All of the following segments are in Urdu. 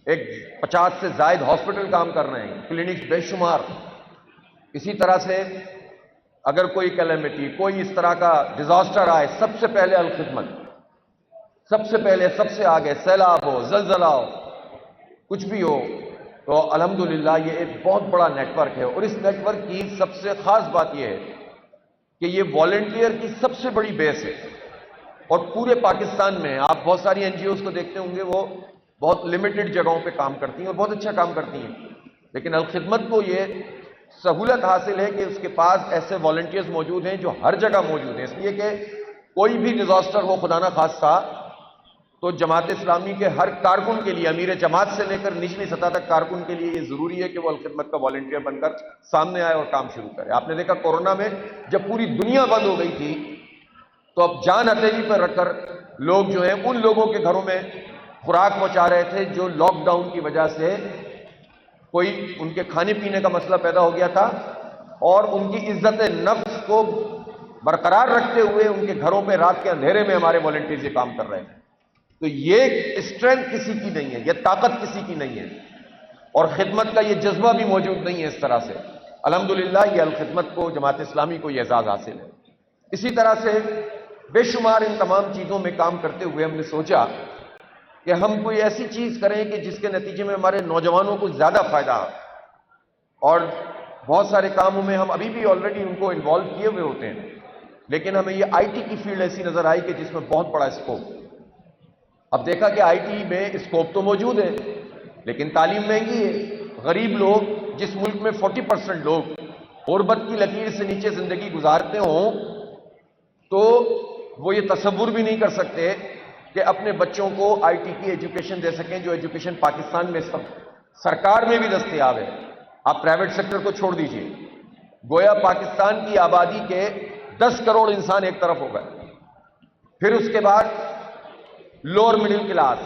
ایک 50 سے زائد ہاسپٹل کام کر رہے ہیں، کلینکس بے شمار۔ اسی طرح سے اگر کوئی کیلیمٹی، کوئی اس طرح کا ڈیزاسٹر آئے، سب سے پہلے الخدمت، سب سے پہلے، سب سے آگے، سیلاب ہو، زلزلہ ہو، کچھ بھی ہو، تو الحمدللہ یہ ایک بہت بڑا نیٹ ورک ہے۔ اور اس نیٹ ورک کی سب سے خاص بات یہ ہے کہ یہ والنٹیئر کی سب سے بڑی بیس ہے، اور پورے پاکستان میں آپ بہت ساری این جی اوز کو دیکھتے ہوں گے، وہ بہت لمیٹڈ جگہوں پہ کام کرتی ہیں اور بہت اچھا کام کرتی ہیں، لیکن الخدمت کو یہ سہولت حاصل ہے کہ اس کے پاس ایسے والنٹیئرز موجود ہیں جو ہر جگہ موجود ہیں، اس لیے کہ کوئی بھی ڈیزاسٹر ہو خدا نہ خواستہ، تو جماعت اسلامی کے ہر کارکن کے لیے، امیر جماعت سے لے کر نچلی سطح تک کارکن کے لیے یہ ضروری ہے کہ وہ الخدمت کا والنٹیئر بن کر سامنے آئے اور کام شروع کرے۔ آپ نے دیکھا کورونا میں جب پوری دنیا بند ہو گئی تھی، تو اب جان ہتھیلی پر رکھ کر لوگ جو ہیں ان لوگوں کے گھروں میں خوراک پہنچا رہے تھے جو لاک ڈاؤن کی وجہ سے کوئی ان کے کھانے پینے کا مسئلہ پیدا ہو گیا تھا، اور ان کی عزت نفس کو برقرار رکھتے ہوئے ان کے گھروں پہ رات کے اندھیرے میں ہمارے والنٹیئرز یہ کام کر رہے ہیں۔ تو یہ اسٹرینتھ کسی کی نہیں ہے، یہ طاقت کسی کی نہیں ہے، اور خدمت کا یہ جذبہ بھی موجود نہیں ہے اس طرح سے۔ الحمدللہ یہ الخدمت کو، جماعت اسلامی کو یہ اعزاز حاصل ہے۔ اسی طرح سے بے شمار ان تمام چیزوں میں کام کرتے ہوئے ہم نے سوچا کہ ہم کوئی ایسی چیز کریں کہ جس کے نتیجے میں ہمارے نوجوانوں کو زیادہ فائدہ ہو، اور بہت سارے کاموں میں ہم ابھی بھی آلریڈی ان کو انوالو کیے ہوئے ہوتے ہیں، لیکن ہمیں یہ آئی ٹی کی فیلڈ ایسی نظر آئی کہ جس میں بہت بڑا اسکوپ۔ اب دیکھا کہ آئی ٹی میں اسکوپ تو موجود ہے، لیکن تعلیم مہنگی ہے۔ غریب لوگ، جس ملک میں 40% لوگ غربت کی لکیر سے نیچے زندگی گزارتے ہوں، تو وہ یہ تصور بھی نہیں کر سکتے کہ اپنے بچوں کو آئی ٹی کی ایجوکیشن دے سکیں، جو ایجوکیشن پاکستان میں سرکار میں بھی دستیاب ہے۔ آپ پرائیویٹ سیکٹر کو چھوڑ دیجئے، گویا پاکستان کی آبادی کے 10 کروڑ انسان ایک طرف ہو گئے، پھر اس کے بعد لوور مڈل کلاس،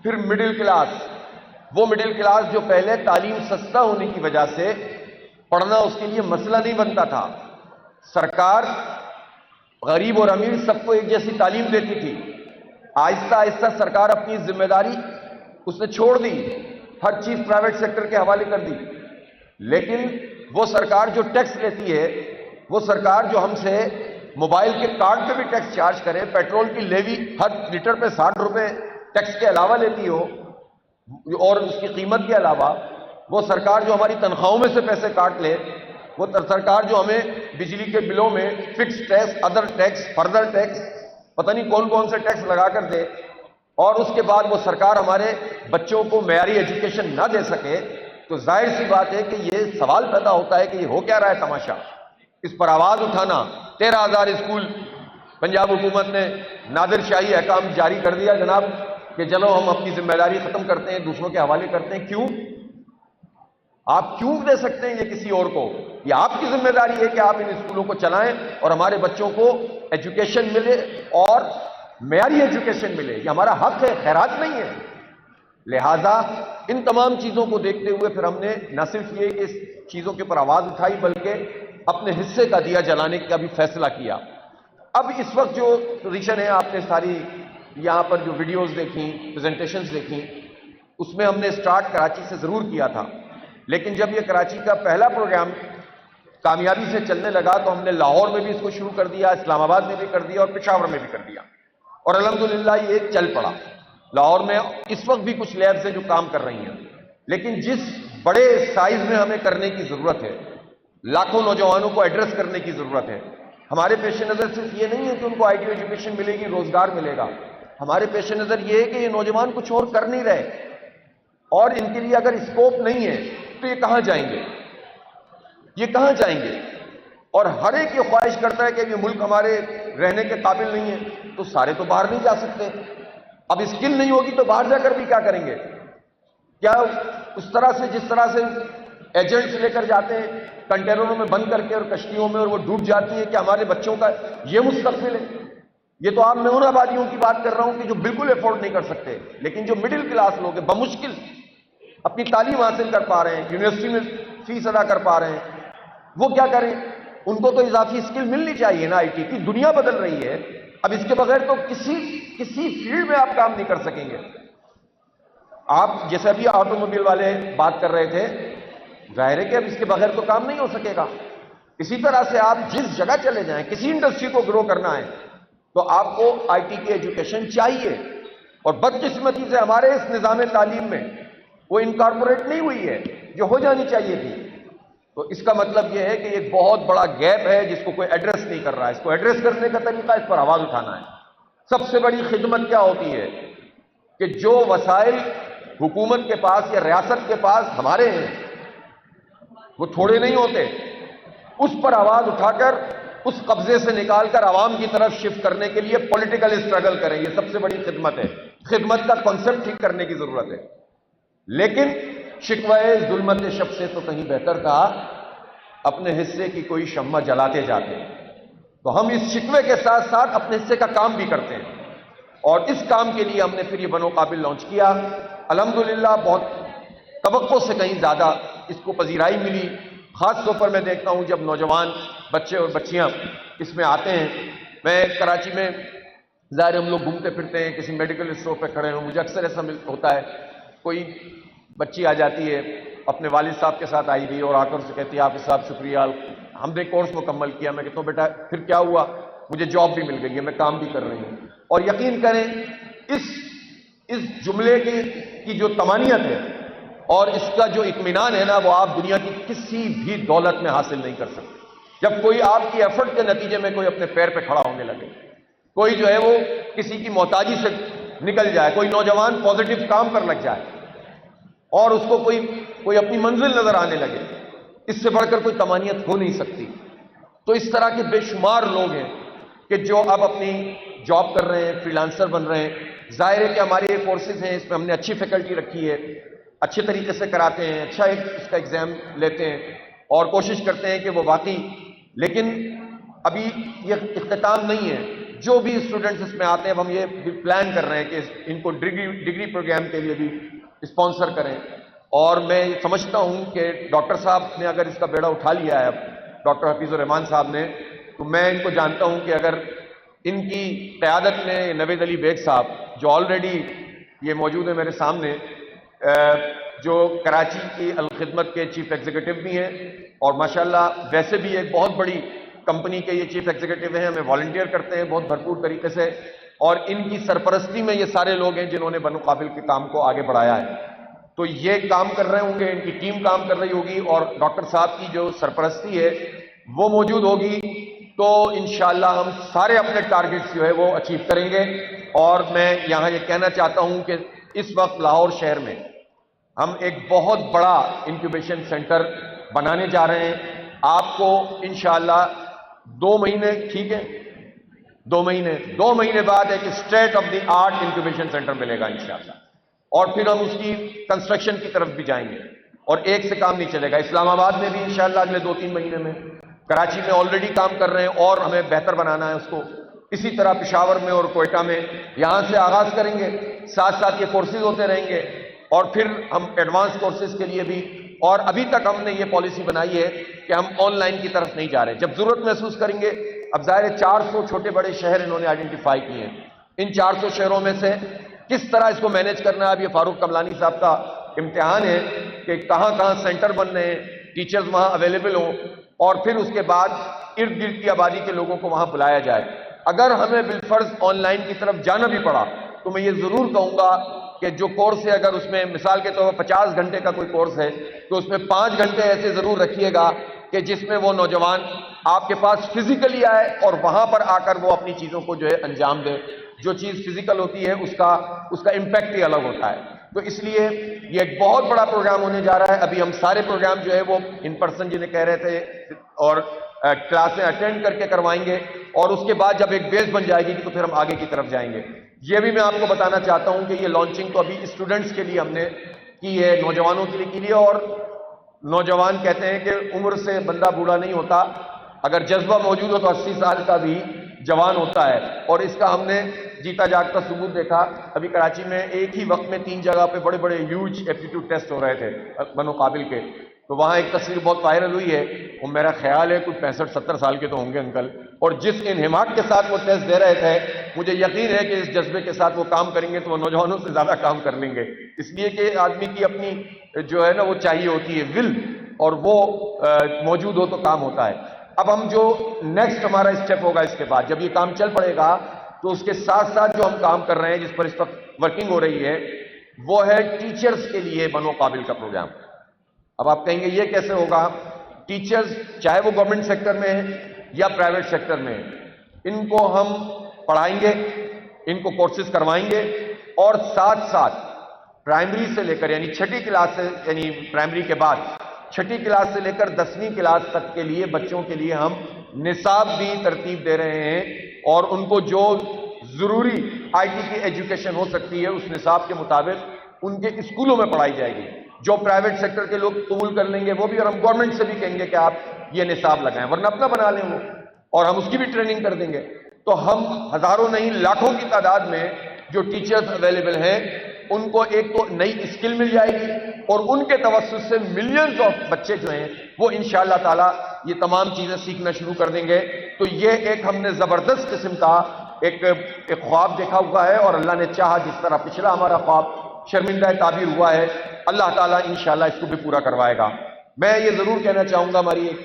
پھر مڈل کلاس، وہ مڈل کلاس جو پہلے تعلیم سستا ہونے کی وجہ سے پڑھنا اس کے لیے مسئلہ نہیں بنتا تھا، سرکار غریب اور امیر سب کو ایک جیسی تعلیم دیتی تھی۔ آہستہ آہستہ سرکار اپنی ذمہ داری اس نے چھوڑ دی، ہر چیز پرائیویٹ سیکٹر کے حوالے کر دی، لیکن وہ سرکار جو ٹیکس لیتی ہے، وہ سرکار جو ہم سے موبائل کے کارڈ پہ بھی ٹیکس چارج کرے، پیٹرول کی لیوی ہر لیٹر پہ 60 روپے ٹیکس کے علاوہ لیتی ہو، اور اس کی قیمت کے علاوہ وہ سرکار جو ہماری تنخواہوں میں سے پیسے کاٹ لے، وہ سرکار جو ہمیں بجلی کے بلوں میں fix tax, other tax, further tax, پتہ نہیں کون کون سے ٹیکس لگا کر دے، اور اس کے بعد وہ سرکار ہمارے بچوں کو معیاری ایجوکیشن نہ دے سکے، تو ظاہر سی بات ہے کہ یہ سوال پیدا ہوتا ہے کہ یہ ہو کیا رہا ہے تماشا۔ اس پر آواز اٹھانا، 13,000 اسکول پنجاب حکومت نے نادر شاہی احکام جاری کر دیا جناب کہ چلو ہم اپنی ذمہ داری ختم کرتے ہیں، دوسروں کے حوالے کرتے ہیں۔ کیوں؟ آپ کیوں دے سکتے ہیں یہ کسی اور کو؟ یہ آپ کی ذمہ داری ہے کہ آپ ان اسکولوں کو چلائیں اور ہمارے بچوں کو ایجوکیشن ملے اور معیاری ایجوکیشن ملے، یہ ہمارا حق ہے، خیرات نہیں ہے۔ لہذا ان تمام چیزوں کو دیکھتے ہوئے پھر ہم نے نہ صرف یہ کہ اس چیزوں کے اوپر آواز اٹھائی، بلکہ اپنے حصے کا دیا جلانے کا بھی فیصلہ کیا۔ اب اس وقت جو پوزیشن ہے، آپ نے ساری یہاں پر جو ویڈیوز دیکھیں، پریزنٹیشنز دیکھیں، اس میں ہم نے سٹارٹ کراچی سے ضرور کیا تھا، لیکن جب یہ کراچی کا پہلا پروگرام کامیابی سے چلنے لگا تو ہم نے لاہور میں بھی اس کو شروع کر دیا، اسلام آباد میں بھی کر دیا اور پشاور میں بھی کر دیا، اور الحمدللہ یہ چل پڑا۔ لاہور میں اس وقت بھی کچھ لیبز ہیں جو کام کر رہی ہیں، لیکن جس بڑے سائز میں ہمیں کرنے کی ضرورت ہے، لاکھوں نوجوانوں کو ایڈریس کرنے کی ضرورت ہے، ہمارے پیش نظر صرف یہ نہیں ہے کہ ان کو آئی ٹی ایجوکیشن ملے گی، روزگار ملے گا، ہمارے پیش نظر یہ ہے کہ یہ نوجوان کچھ اور کر نہیں رہے، اور ان کے لیے اگر اسکوپ نہیں ہے تو یہ کہاں جائیں گے؟ یہ کہاں جائیں گے؟ اور ہر ایک یہ خواہش کرتا ہے کہ یہ ملک ہمارے رہنے کے قابل نہیں ہے، تو سارے تو باہر نہیں جا سکتے۔ اب اسکل نہیں ہوگی تو باہر جا کر بھی کیا کریں گے؟ کیا اس طرح سے جس طرح سے ایجنٹس لے کر جاتے ہیں کنٹینروں میں بند کر کے اور کشتیوں میں، اور وہ ڈوب جاتی ہیں، کہ ہمارے بچوں کا یہ مستقبل ہے؟ یہ تو آپ میں ان آبادیوں کی بات کر رہا ہوں کہ جو بالکل افورڈ نہیں کر سکتے، لیکن جو مڈل کلاس لوگ ہیں بمشکل اپنی تعلیم حاصل کر پا رہے ہیں، یونیورسٹی میں فیس ادا کر پا رہے ہیں، وہ کیا کریں؟ ان کو تو اضافی اسکل ملنی چاہیے نا۔ آئی ٹی کی دنیا بدل رہی ہے، اب اس کے بغیر تو کسی فیلڈ میں آپ کام نہیں کر سکیں گے۔ آپ جیسے ابھی آٹو موبائل والے بات کر رہے تھے، ظاہر ہے کہ اب اس کے بغیر تو کام نہیں ہو سکے گا۔ اسی طرح سے آپ جس جگہ چلے جائیں، کسی انڈسٹری کو گرو کرنا ہے تو آپ کو آئی ٹی کی ایجوکیشن چاہیے، اور بدقسمتی سے ہمارے اس نظام تعلیم میں وہ انکارپوریٹ نہیں ہوئی ہے جو ہو جانی چاہیے تھی۔ تو اس کا مطلب یہ ہے کہ ایک بہت بڑا گیپ ہے جس کو کوئی ایڈریس نہیں کر رہا ہے۔ اس کو ایڈریس کرنے کا طریقہ اس پر آواز اٹھانا ہے۔ سب سے بڑی خدمت کیا ہوتی ہے کہ جو وسائل حکومت کے پاس یا ریاست کے پاس ہمارے ہیں وہ تھوڑے نہیں ہوتے، اس پر آواز اٹھا کر اس قبضے سے نکال کر عوام کی طرف شفٹ کرنے کے لیے پولیٹیکل اسٹرگل کریں، یہ سب سے بڑی خدمت ہے۔ خدمت کا کانسیپٹ ٹھیک کرنے کی ضرورت ہے، لیکن شکوہ ظلمت شب سے تو کہیں بہتر تھا اپنے حصے کی کوئی شمع جلاتے جاتے۔ تو ہم اس شکوے کے ساتھ ساتھ اپنے حصے کا کام بھی کرتے ہیں، اور اس کام کے لیے ہم نے پھر یہ بنو قابل لانچ کیا۔ الحمدللہ بہت توقع سے کہیں زیادہ اس کو پذیرائی ملی۔ خاص طور پر میں دیکھتا ہوں جب نوجوان بچے اور بچیاں اس میں آتے ہیں۔ میں کراچی میں ظاہر ہم لوگ گھومتے پھرتے ہیں، کسی میڈیکل اسٹور پہ کھڑے ہوں، مجھے اکثر ایسا ہوتا ہے کوئی بچی آ جاتی ہے اپنے والد صاحب کے ساتھ آئی ہوئی اور آ کر اسے کہتی ہے آپ صاحب شکریہ ہم نے کورس مکمل کیا۔ میں کہتا ہوں بیٹا پھر کیا ہوا؟ مجھے جاب بھی مل گئی ہے، میں کام بھی کر رہی ہوں۔ اور یقین کریں اس جملے کی جو طمانینت ہے اور اس کا جو اطمینان ہے نا، وہ آپ دنیا کی کسی بھی دولت میں حاصل نہیں کر سکتے۔ جب کوئی آپ کی ایفرٹ کے نتیجے میں کوئی اپنے پیر پہ کھڑا ہونے لگے، کوئی جو ہے وہ کسی کی محتاجی سے نکل جائے، کوئی نوجوان پازیٹو کام پر لگ جائے اور اس کو کوئی اپنی منزل نظر آنے لگے، اس سے بڑھ کر کوئی طمانینت ہو نہیں سکتی۔ تو اس طرح کے بے شمار لوگ ہیں کہ جو اب اپنی جاب کر رہے ہیں، فری لانسر بن رہے ہیں۔ ظاہر ہے کہ ہمارے یہ کورسز ہیں، اس میں ہم نے اچھی فیکلٹی رکھی ہے، اچھے طریقے سے کراتے ہیں، اچھا اس کا ایگزام لیتے ہیں اور کوشش کرتے ہیں کہ وہ واقعی، لیکن ابھی یہ اختتام نہیں ہے۔ جو بھی اسٹوڈنٹس اس میں آتے ہیں، اب ہم یہ بھی پلان کر رہے ہیں کہ ان کو ڈگری پروگرام کے لیے بھی اسپانسر کریں، اور میں سمجھتا ہوں کہ ڈاکٹر صاحب نے اگر اس کا بیڑا اٹھا لیا ہے، اب ڈاکٹر حفیظ الرحمان صاحب نے، تو میں ان کو جانتا ہوں کہ اگر ان کی قیادت میں نوید علی بیگ صاحب جو آلریڈی یہ موجود ہے میرے سامنے، جو کراچی کی الخدمت کے چیف ایگزیکٹو بھی ہیں اور ماشاءاللہ ویسے بھی ایک بہت بڑی کمپنی کے یہ چیف ایگزیکٹو ہیں، ہمیں والنٹیئر کرتے ہیں بہت بھرپور طریقے سے، اور ان کی سرپرستی میں یہ سارے لوگ ہیں جنہوں نے بنو قابل کے کام کو آگے بڑھایا ہے۔ تو یہ کام کر رہے ہوں گے، ان کی ٹیم کام کر رہی ہوگی، اور ڈاکٹر صاحب کی جو سرپرستی ہے وہ موجود ہوگی، تو انشاءاللہ ہم سارے اپنے ٹارگٹس جو ہے وہ اچیو کریں گے۔ اور میں یہاں یہ کہنا چاہتا ہوں کہ اس وقت لاہور شہر میں ہم ایک بہت بڑا انکیوبیشن سینٹر بنانے جا رہے ہیں۔ آپ کو انشاءاللہ 2 مہینے، ٹھیک ہے، 2 مہینے بعد ایک state of the art incubation centre ملے گا انشاءاللہ، اور پھر ہم اس کی کنسٹرکشن کی طرف بھی جائیں گے، اور ایک سے کام نہیں چلے گا۔ اسلام آباد میں بھی انشاءاللہ اگلے 2-3 مہینے میں، کراچی میں آلریڈی کام کر رہے ہیں اور ہمیں بہتر بنانا ہے اس کو، اسی طرح پشاور میں اور کوئٹہ میں یہاں سے آغاز کریں گے، ساتھ ساتھ یہ کورسز ہوتے رہیں گے، اور پھر ہم ایڈوانس کورسز کے لیے بھی، اور ابھی تک ہم نے یہ پالیسی بنائی ہے کہ ہم آن لائن کی طرف نہیں جا رہے، جب ضرورت محسوس کریں گے۔ اب ظاہر 400 چھوٹے بڑے شہر انہوں نے آئیڈینٹیفائی کیے ہیں، ان 400 شہروں میں سے کس طرح اس کو مینیج کرنا ہے، اب یہ فاروق کملانی صاحب کا امتحان ہے کہ کہاں کہاں سینٹر بن رہے ہیں، ٹیچرز وہاں اویلیبل ہوں، اور پھر اس کے بعد ارد گرد کی آبادی کے لوگوں کو وہاں بلایا جائے۔ اگر ہمیں بالفرض آن لائن کی طرف جانا بھی پڑا تو میں یہ ضرور کہوں گا کہ جو کورس ہے، اگر اس میں مثال کے طور پر 50 گھنٹے کا کوئی کورس ہے تو اس میں 5 گھنٹے ایسے ضرور رکھیے گا کہ جس میں وہ نوجوان آپ کے پاس فزیکلی آئے اور وہاں پر آ کر وہ اپنی چیزوں کو جو ہے انجام دے۔ جو چیز فزیکل ہوتی ہے اس کا امپیکٹ ہی الگ ہوتا ہے۔ تو اس لیے یہ ایک بہت بڑا پروگرام ہونے جا رہا ہے۔ ابھی ہم سارے پروگرام جو ہے وہ ان پرسن جنہیں کہہ رہے تھے اور کلاسیں اٹینڈ کر کے کروائیں گے، اور اس کے بعد جب ایک بیس بن جائے گی تو پھر ہم آگے کی طرف جائیں گے۔ یہ بھی میں آپ کو بتانا چاہتا ہوں کہ یہ لانچنگ تو ابھی اسٹوڈنٹس کے لیے ہم نے کی ہے، نوجوانوں کے لیے کی ہے، اور نوجوان کہتے ہیں کہ عمر سے بندہ بوڑھا نہیں ہوتا، اگر جذبہ موجود ہو تو 80 سال کا بھی جوان ہوتا ہے، اور اس کا ہم نے جیتا جاگتا ثبوت دیکھا۔ ابھی کراچی میں ایک ہی وقت میں 3 جگہ پہ بڑے بڑے ہیوج ایپٹیٹیوڈ ٹیسٹ ہو رہے تھے بنو قابل کے، تو وہاں ایک تصویر بہت وائرل ہوئی ہے، وہ میرا خیال ہے کچھ 65-70 سال کے تو ہوں گے انکل، اور جس انہماک کے ساتھ وہ ٹیسٹ دے رہے تھے، مجھے یقین ہے کہ اس جذبے کے ساتھ وہ کام کریں گے تو وہ نوجوانوں سے زیادہ کام کر لیں گے، اس لیے کہ آدمی کی اپنی جو ہے نا وہ چاہیے ہوتی ہے ول، اور وہ موجود ہو تو کام ہوتا ہے۔ اب ہم جو نیکسٹ ہمارا اسٹیپ ہوگا اس کے بعد، جب یہ کام چل پڑے گا تو اس کے ساتھ ساتھ جو ہم کام کر رہے ہیں، جس پر اس وقت ورکنگ ہو رہی ہے، وہ ہے ٹیچرز کے لیے بنو قابل کا پروگرام۔ اب آپ کہیں گے یہ کیسے ہوگا؟ ٹیچرز چاہے وہ گورنمنٹ سیکٹر میں ہیں یا پرائیویٹ سیکٹر میں ہیں، ان کو ہم پڑھائیں گے، ان کو کورسز کروائیں گے، اور ساتھ ساتھ پرائمری سے لے کر یعنی چھٹی کلاس سے، یعنی پرائمری کے بعد چھٹی کلاس سے لے کر 10ویں کلاس تک کے لیے بچوں کے لیے ہم نصاب بھی ترتیب دے رہے ہیں، اور ان کو جو ضروری آئی ٹی کی ایجوکیشن ہو سکتی ہے اس نصاب کے مطابق ان کے اسکولوں میں پڑھائی جائے گی۔ جو پرائیویٹ سیکٹر کے لوگ قبول کر لیں گے وہ بھی، اور ہم گورنمنٹ سے بھی کہیں گے کہ آپ یہ نصاب لگائیں، ورنہ اپنا بنا لیں وہ، اور ہم اس کی بھی ٹریننگ کر دیں گے۔ تو ہم ہزاروں نہیں لاکھوں کی تعداد میں جو ٹیچرز اویلیبل ہیں ان کو ایک تو نئی اسکل مل جائے گی، اور ان کے توسط سے ملینز آف بچے جو ہیں وہ انشاءاللہ تعالی یہ تمام چیزیں سیکھنا شروع کر دیں گے۔ تو یہ ایک ہم نے زبردست قسم کا ایک خواب دیکھا ہوا ہے، اور اللہ نے چاہا جس طرح پچھلا ہمارا خواب شرمندہ تعبیر ہوا ہے، اللہ تعالیٰ انشاءاللہ اس کو بھی پورا کروائے گا۔ میں یہ ضرور کہنا چاہوں گا، ہماری ایک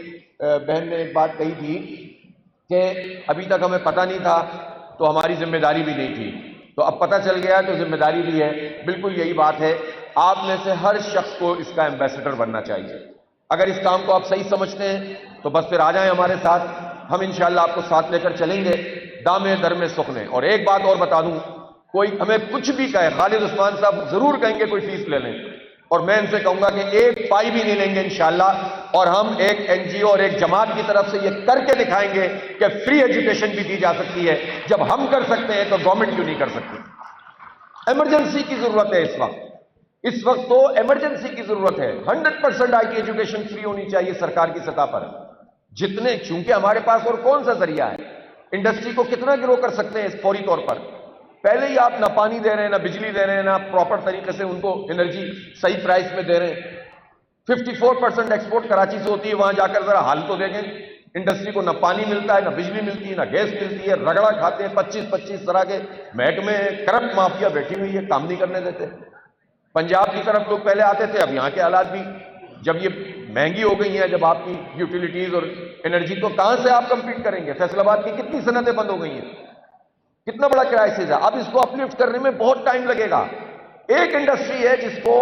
بہن نے ایک بات کہی تھی کہ ابھی تک ہمیں پتہ نہیں تھا تو ہماری ذمہ داری بھی نہیں تھی، تو اب پتہ چل گیا تو ذمہ داری بھی ہے۔ بالکل یہی بات ہے، آپ میں سے ہر شخص کو اس کا ایمبیسڈر بننا چاہیے۔ اگر اس کام کو آپ صحیح سمجھتے ہیں تو بس پھر آ جائیں ہمارے ساتھ، ہم انشاءاللہ آپ کو ساتھ لے کر چلیں گے دامے درمے سخنے۔ اور ایک بات اور بتا دوں، کوئی ہمیں کچھ بھی کہے، خالد عثمان صاحب ضرور کہیں گے کوئی فیس لے لیں، اور میں ان سے کہوں گا کہ ایک پائی بھی نہیں لیں گے انشاءاللہ، اور ہم ایک این جی او اور ایک جماعت کی طرف سے یہ کر کے دکھائیں گے کہ فری ایجوکیشن بھی دی جا سکتی ہے۔ جب ہم کر سکتے ہیں تو گورنمنٹ کیوں نہیں کر سکتی؟ ایمرجنسی کی ضرورت ہے اس وقت تو ایمرجنسی کی ضرورت ہے۔ 100% آئی ٹی ایجوکیشن فری ہونی چاہیے سرکار کی سطح پر، جتنے، چونکہ ہمارے پاس اور کون سا ذریعہ ہے، انڈسٹری کو کتنا گرو کر سکتے ہیں اس فوری طور پر؟ پہلے ہی آپ نہ پانی دے رہے ہیں، نہ بجلی دے رہے ہیں، نہ پراپر طریقے سے ان کو انرجی صحیح پرائس میں دے رہے ہیں۔ 54% ایکسپورٹ کراچی سے ہوتی ہے، وہاں جا کر ذرا حال تو دیکھیں، انڈسٹری کو نہ پانی ملتا ہے، نہ بجلی ملتی ہے، نہ گیس ملتی ہے، رگڑا کھاتے ہیں، 25 طرح کے محکمے کرپٹ مافیا بیٹھی ہوئی ہے، کام نہیں کرنے دیتے۔ پنجاب کی طرف لوگ پہلے آتے تھے، اب یہاں کے حالات بھی جب یہ مہنگی ہو گئی ہیں، جب آپ کی یوٹیلیٹیز اور انرجی، تو کہاں سے آپ کمپیٹ کریں گے؟ فیصل آباد کی کتنی صنعتیں بند ہو گئی ہیں، کتنا بڑا کرائسس ہے۔ اب اس کو اپلفٹ کرنے میں بہت ٹائم لگے گا۔ ایک انڈسٹری ہے جس کو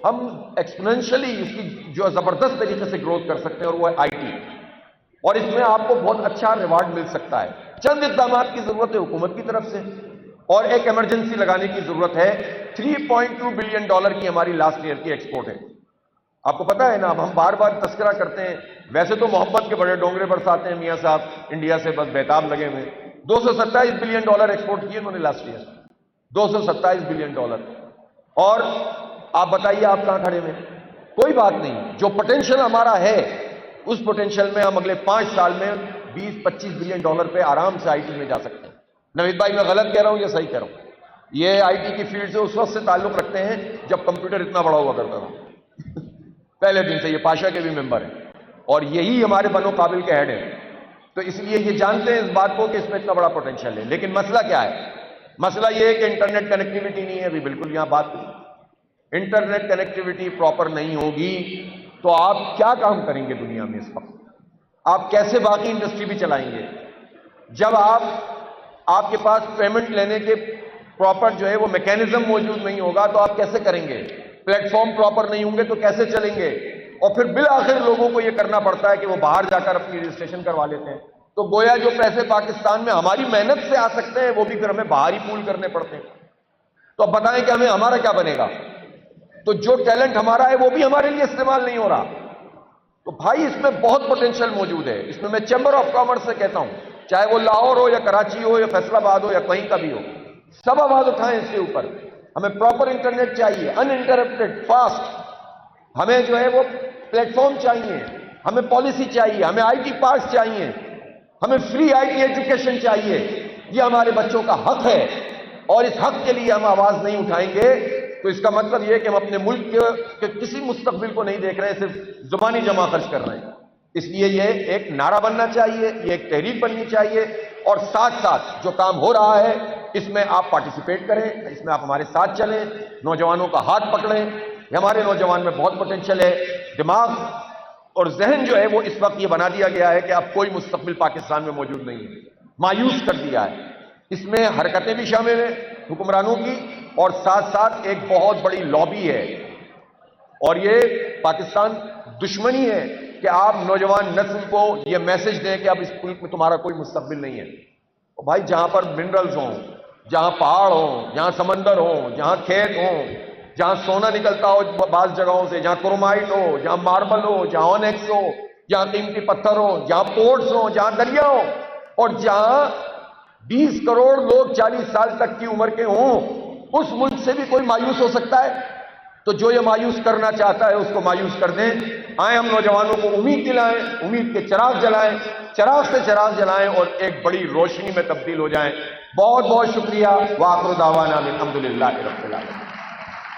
ہم ایکسپونینشلی اس کی جو زبردست طریقے سے گروتھ کر سکتے ہیں، اور وہ ہے آئی ٹی، اور اس میں آپ کو بہت اچھا ریوارڈ مل سکتا ہے۔ چند اقدامات کی ضرورت ہے حکومت کی طرف سے، اور ایک ایمرجنسی لگانے کی ضرورت ہے۔ $3.2 بلین کی ہماری لاسٹ ایئر کی ایکسپورٹ ہے۔ آپ کو پتا ہے نا، اب ہم بار بار تذکرہ کرتے ہیں، ویسے تو محبت کے بڑے ڈونگرے برساتے ہیں میاں صاحب، انڈیا سے بس بیتاب لگے ہوئے۔ $227 بلین ایکسپورٹ کیے انہوں نے لاسٹ ایئر، $227 بلین۔ اور آپ بتائیے آپ کہاں کھڑے ہوئے؟ کوئی بات نہیں، جو پوٹینشل ہمارا ہے اس پوٹینشل میں ہم اگلے 5 سال میں $20-25 بلین پہ آرام سے آئی ٹی میں جا سکتے ہیں۔ نوید بھائی میں غلط کہہ رہا ہوں یا صحیح کہہ رہا ہوں؟ یہ آئی ٹی کی فیلڈ سے اس وقت سے تعلق رکھتے ہیں جب کمپیوٹر اتنا بڑا ہوا کرتا تھا۔ پہلے دن سے یہ پاشا کے بھی ممبر ہیں، اور یہی ہمارے بنو قابل کے ہیڈ ہیں، تو اس لیے یہ جانتے ہیں اس بات کو کہ اس میں اتنا بڑا پوٹینشل ہے۔ لیکن مسئلہ کیا ہے؟ مسئلہ یہ ہے کہ انٹرنیٹ کنیکٹیوٹی نہیں ہے ابھی، بالکل یہاں بات نہیں۔ انٹرنیٹ کنیکٹیوٹی پراپر نہیں ہوگی تو آپ کیا کام کریں گے دنیا میں اس وقت؟ آپ کیسے باقی انڈسٹری بھی چلائیں گے؟ جب آپ کے پاس پیمنٹ لینے کے پراپر جو ہے وہ میکینزم موجود نہیں ہوگا تو آپ کیسے کریں گے؟ پلیٹ فارم پراپر نہیں ہوں گے تو کیسے چلیں گے؟ اور پھر بالآخر لوگوں کو یہ کرنا پڑتا ہے کہ وہ باہر جا کر اپنی رجسٹریشن کروا لیتے ہیں، تو گویا جو پیسے پاکستان میں ہماری محنت سے آ سکتے ہیں وہ بھی پھر ہمیں باہر ہی پول کرنے پڑتے ہیں۔ تو اب بتائیں کہ ہمارا کیا بنے گا؟ تو جو ٹیلنٹ ہمارا ہے وہ بھی ہمارے لیے استعمال نہیں ہو رہا۔ تو بھائی اس میں بہت پوٹینشیل موجود ہے۔ اس میں چیمبر آف کامرس سے کہتا ہوں، چاہے وہ لاہور ہو یا کراچی ہو یا فیصل آباد ہو یا کہیں کا بھی ہو، سب آواز اٹھائیں اس کے اوپر۔ ہمیں پراپر انٹرنیٹ چاہیے، ان انٹرپٹڈ، فاسٹ۔ ہمیں جو ہے وہ پلیٹ فارم چاہیے، ہمیں پالیسی چاہیے، ہمیں آئی ٹی پارکس چاہیے، ہمیں فری آئی ٹی ایجوکیشن چاہیے۔ یہ ہمارے بچوں کا حق ہے، اور اس حق کے لیے ہم آواز نہیں اٹھائیں گے تو اس کا مطلب یہ کہ ہم اپنے ملک کے کسی مستقبل کو نہیں دیکھ رہے ہیں، صرف زبانی جمع خرچ کر رہے ہیں۔ اس لیے یہ ایک نعرہ بننا چاہیے، یہ ایک تحریک بننی چاہیے، اور ساتھ ساتھ جو کام ہو رہا ہے اس میں آپ پارٹیسپیٹ کریں، اس میں آپ ہمارے ساتھ چلیں، نوجوانوں کا ہاتھ پکڑیں۔ ہمارے نوجوان میں بہت پوٹینشل ہے، دماغ اور ذہن جو ہے وہ اس وقت یہ بنا دیا گیا ہے کہ اب کوئی مستقبل پاکستان میں موجود نہیں ہے، مایوس کر دیا ہے۔ اس میں حرکتیں بھی شامل ہیں حکمرانوں کی، اور ساتھ ساتھ ایک بہت بڑی لابی ہے، اور یہ پاکستان دشمنی ہے کہ آپ نوجوان نسل کو یہ میسج دیں کہ اب اس ملک میں تمہارا کوئی مستقبل نہیں ہے۔ اور بھائی جہاں پر منرلز ہوں، جہاں پہاڑ ہوں، جہاں سمندر ہوں، جہاں کھیت ہوں، جہاں سونا نکلتا ہو بعض جگہوں سے، جہاں کرومائٹ ہو، جہاں ماربل ہو، جہاں اونیکس ہو، جہاں قیمتی پتھر ہو، جہاں پورٹس ہوں، جہاں دریا ہو، اور جہاں 20 کروڑ لوگ 40 سال تک کی عمر کے ہوں، اس ملک سے بھی کوئی مایوس ہو سکتا ہے؟ تو جو یہ مایوس کرنا چاہتا ہے اس کو مایوس کر دیں۔ آئیں ہم نوجوانوں کو امید دلائیں، امید کے چراغ جلائیں، چراغ سے چراغ جلائیں، اور ایک بڑی روشنی میں تبدیل ہو جائیں۔ بہت بہت شکریہ۔ وآخر دعوانا الحمدللہ رب العالمین۔